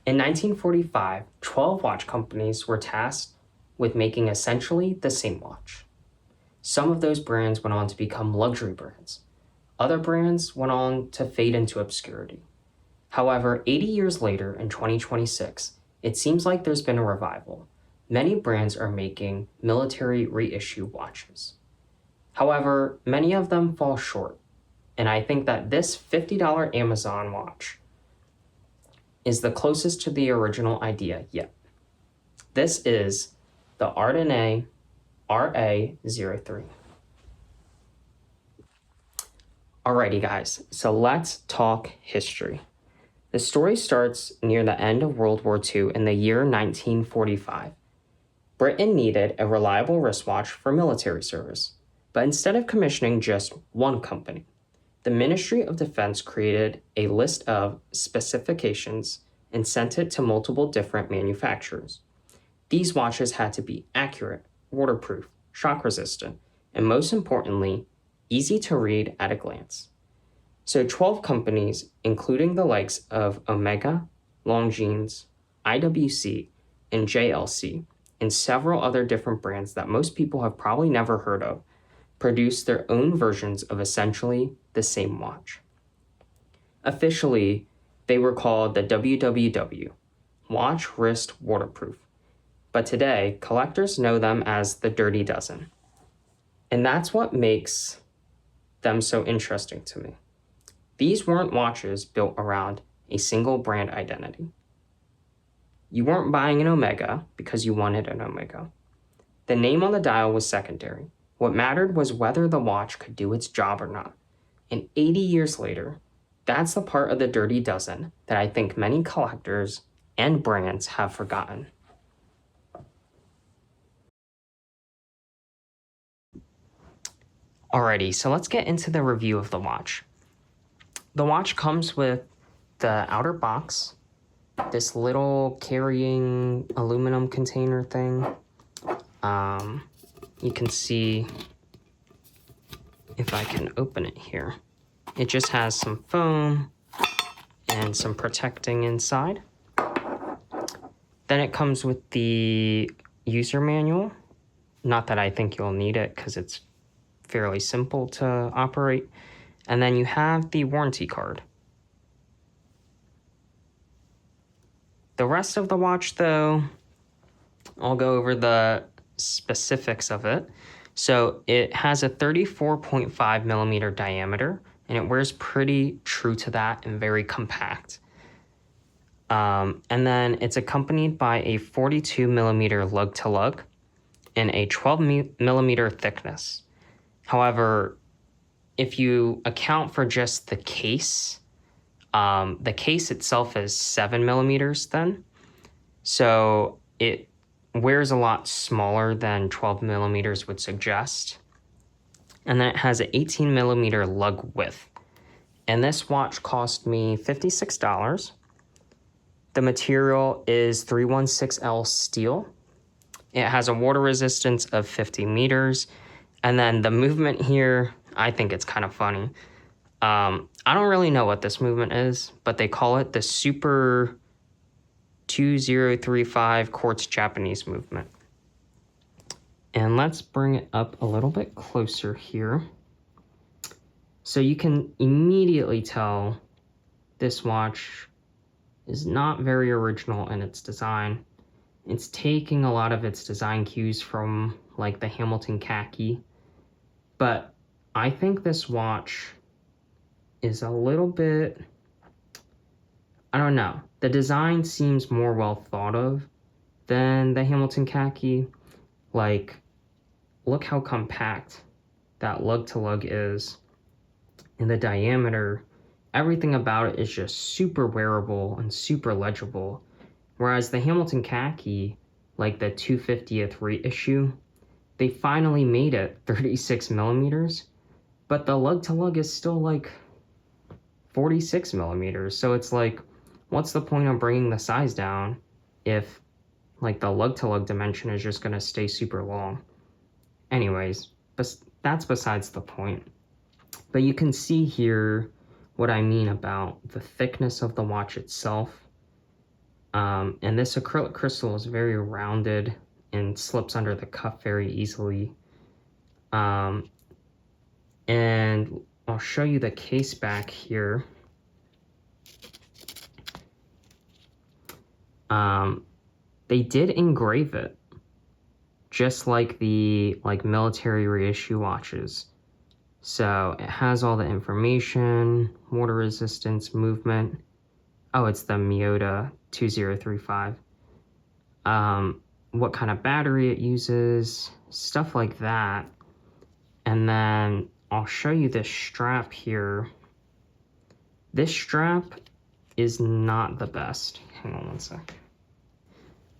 In 1945, 12 watch companies were tasked with making essentially the same watch. Some of those brands went on to become luxury brands. Other brands went on to fade into obscurity. However, 80 years later in 2026, it seems like there's been a revival. Many brands are making military reissue watches. However, many of them fall short, and I think that this $50 Amazon watch is the closest to the original idea yet. This is the RDUNAE RA03. Alrighty guys, so let's talk history. The story starts near the end of World War II in the year 1945. Britain needed a reliable wristwatch for military service, but instead of commissioning just one company, the Ministry of Defense created a list of specifications and sent it to multiple different manufacturers. These watches had to be accurate, waterproof, shock resistant, and most importantly, easy to read at a glance. So 12 companies, including the likes of Omega, Longines, IWC, and JLC, and several other different brands that most people have probably never heard of, produced their own versions of essentially the same watch. Officially, they were called the WWW, Watch Wrist Waterproof, but today, collectors know them as the Dirty Dozen. And that's what makes them so interesting to me. These weren't watches built around a single brand identity. You weren't buying an Omega because you wanted an Omega. The name on the dial was secondary. What mattered was whether the watch could do its job or not. And 80 years later, that's the part of the Dirty Dozen that I think many collectors and brands have forgotten. Alrighty, so let's get into the review of the watch. The watch comes with the outer box, this little carrying aluminum container thing. You can see, if I can open it here, it just has some foam and some protecting inside. Then it comes with the user manual. Not that I think you'll need it because it's fairly simple to operate. And then you have the warranty card. The rest of the watch, though, I'll go over the specifics of it. So it has a 34.5 millimeter diameter, and it wears pretty true to that and very compact. And then it's accompanied by a 42 millimeter lug to lug and a 12 millimeter thickness. However, if you account for just the case itself is 7 millimeters then. So it wears a lot smaller than 12 millimeters would suggest. And then it has an 18 millimeter lug width. And this watch cost me $56. The material is 316L steel. It has a water resistance of 50 meters. And then the movement here, I think it's kind of funny. I don't really know what this movement is, but they call it the Super 2035 Quartz Japanese movement. And let's bring it up a little bit closer here. So you can immediately tell this watch is not very original in its design. It's taking a lot of its design cues from like the Hamilton khaki, but I think this watch is a little bit, I don't know. The design seems more well thought of than the Hamilton khaki. Like, look how compact that lug to lug is. And the diameter, everything about it is just super wearable and super legible. Whereas the Hamilton khaki, like the 250th reissue, they finally made it 36 millimeters, but the lug to lug is still like 46 millimeters. So it's like, what's the point of bringing the size down if like the lug to lug dimension is just going to stay super long? Anyways, but that's besides the point. But you can see here what I mean about the thickness of the watch itself. And this acrylic crystal is very rounded and slips under the cuff very easily. And I'll show you the case back here. They did engrave it, just like the military reissue watches. So it has all the information, water resistance, movement. Oh, it's the Miyota 2035. What kind of battery it uses, stuff like that. And then I'll show you this strap here. This strap is not the best. Hang on one sec.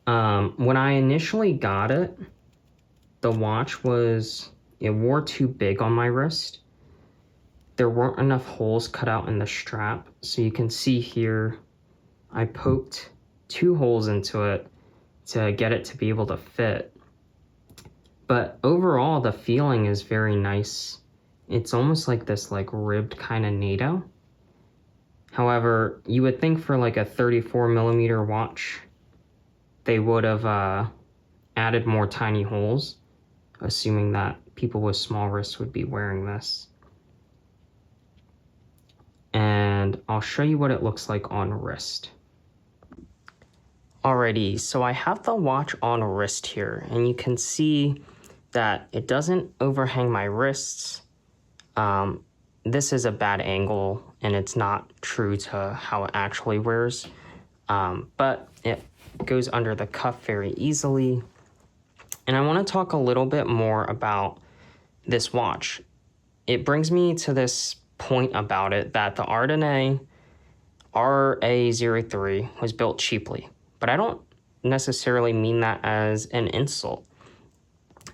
When I initially got it, the watch it wore too big on my wrist. There weren't enough holes cut out in the strap. So you can see here, I poked 2 holes into it to get it to be able to fit. But overall, the feeling is very nice. It's almost like this ribbed kind of NATO. However, you would think for a 34 millimeter watch, they would have added more tiny holes, assuming that people with small wrists would be wearing this. And I'll show you what it looks like on wrist. Alrighty, so I have the watch on wrist here, and you can see that it doesn't overhang my wrists. This is a bad angle, and it's not true to how it actually wears, but it goes under the cuff very easily. And I want to talk a little bit more about this watch. It brings me to this point about it that the RDUNAE RA03 was built cheaply, but I don't necessarily mean that as an insult.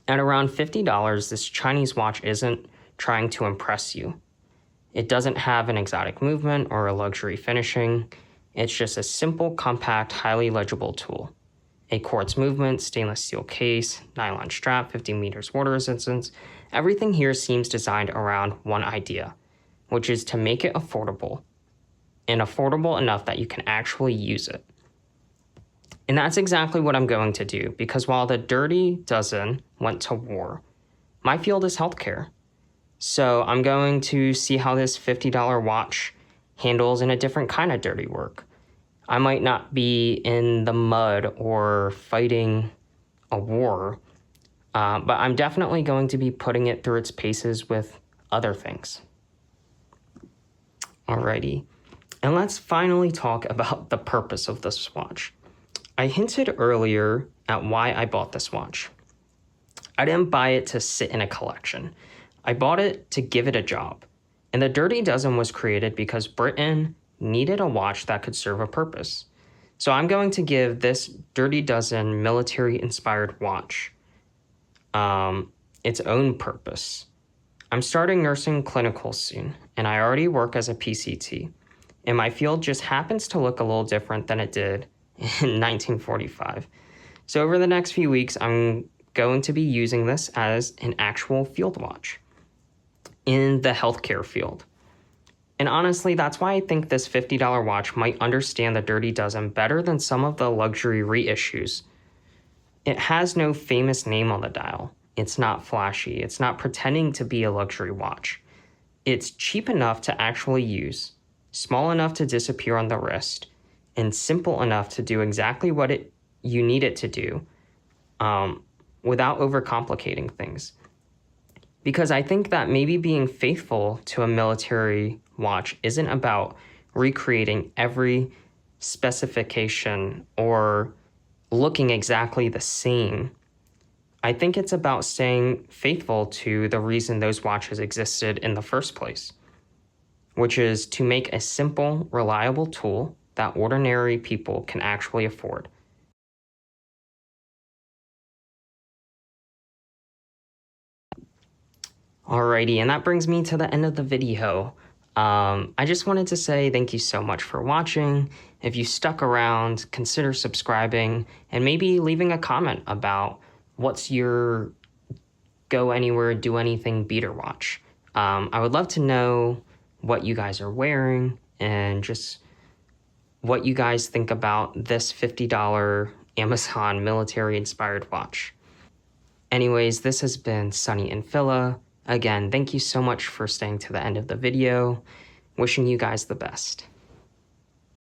At around $50, this Chinese watch isn't trying to impress you. It doesn't have an exotic movement or a luxury finishing. It's just a simple, compact, highly legible tool. A quartz movement, stainless steel case, nylon strap, 50 meters water resistance. Everything here seems designed around one idea, which is to make it affordable, and affordable enough that you can actually use it. And that's exactly what I'm going to do, because while the Dirty Dozen went to war, my field is healthcare. So I'm going to see how this $50 watch handles in a different kind of dirty work. I might not be in the mud or fighting a war, but I'm definitely going to be putting it through its paces with other things. Alrighty, and let's finally talk about the purpose of this watch. I hinted earlier at why I bought this watch. I didn't buy it to sit in a collection. I bought it to give it a job. And the Dirty Dozen was created because Britain needed a watch that could serve a purpose. So I'm going to give this Dirty Dozen military-inspired watch its own purpose. I'm starting nursing clinicals soon, and I already work as a PCT. And my field just happens to look a little different than it did in 1945. So over the next few weeks, I'm going to be using this as an actual field watch in the healthcare field. And honestly, that's why I think this $50 watch might understand the Dirty Dozen better than some of the luxury reissues. It has no famous name on the dial. It's not flashy. It's not pretending to be a luxury watch. It's cheap enough to actually use, small enough to disappear on the wrist, and simple enough to do exactly what you need it to do without overcomplicating things. Because I think that maybe being faithful to a military watch isn't about recreating every specification or looking exactly the same. I think it's about staying faithful to the reason those watches existed in the first place, which is to make a simple, reliable tool that ordinary people can actually afford. Alrighty, and that brings me to the end of the video. I just wanted to say thank you so much for watching. If you stuck around, consider subscribing and maybe leaving a comment about what's your go anywhere, do anything beater watch. I would love to know what you guys are wearing and just what you guys think about this $50 Amazon military-inspired watch. Anyways, this has been Sunny and Phila. Again, thank you so much for staying to the end of the video. Wishing you guys the best.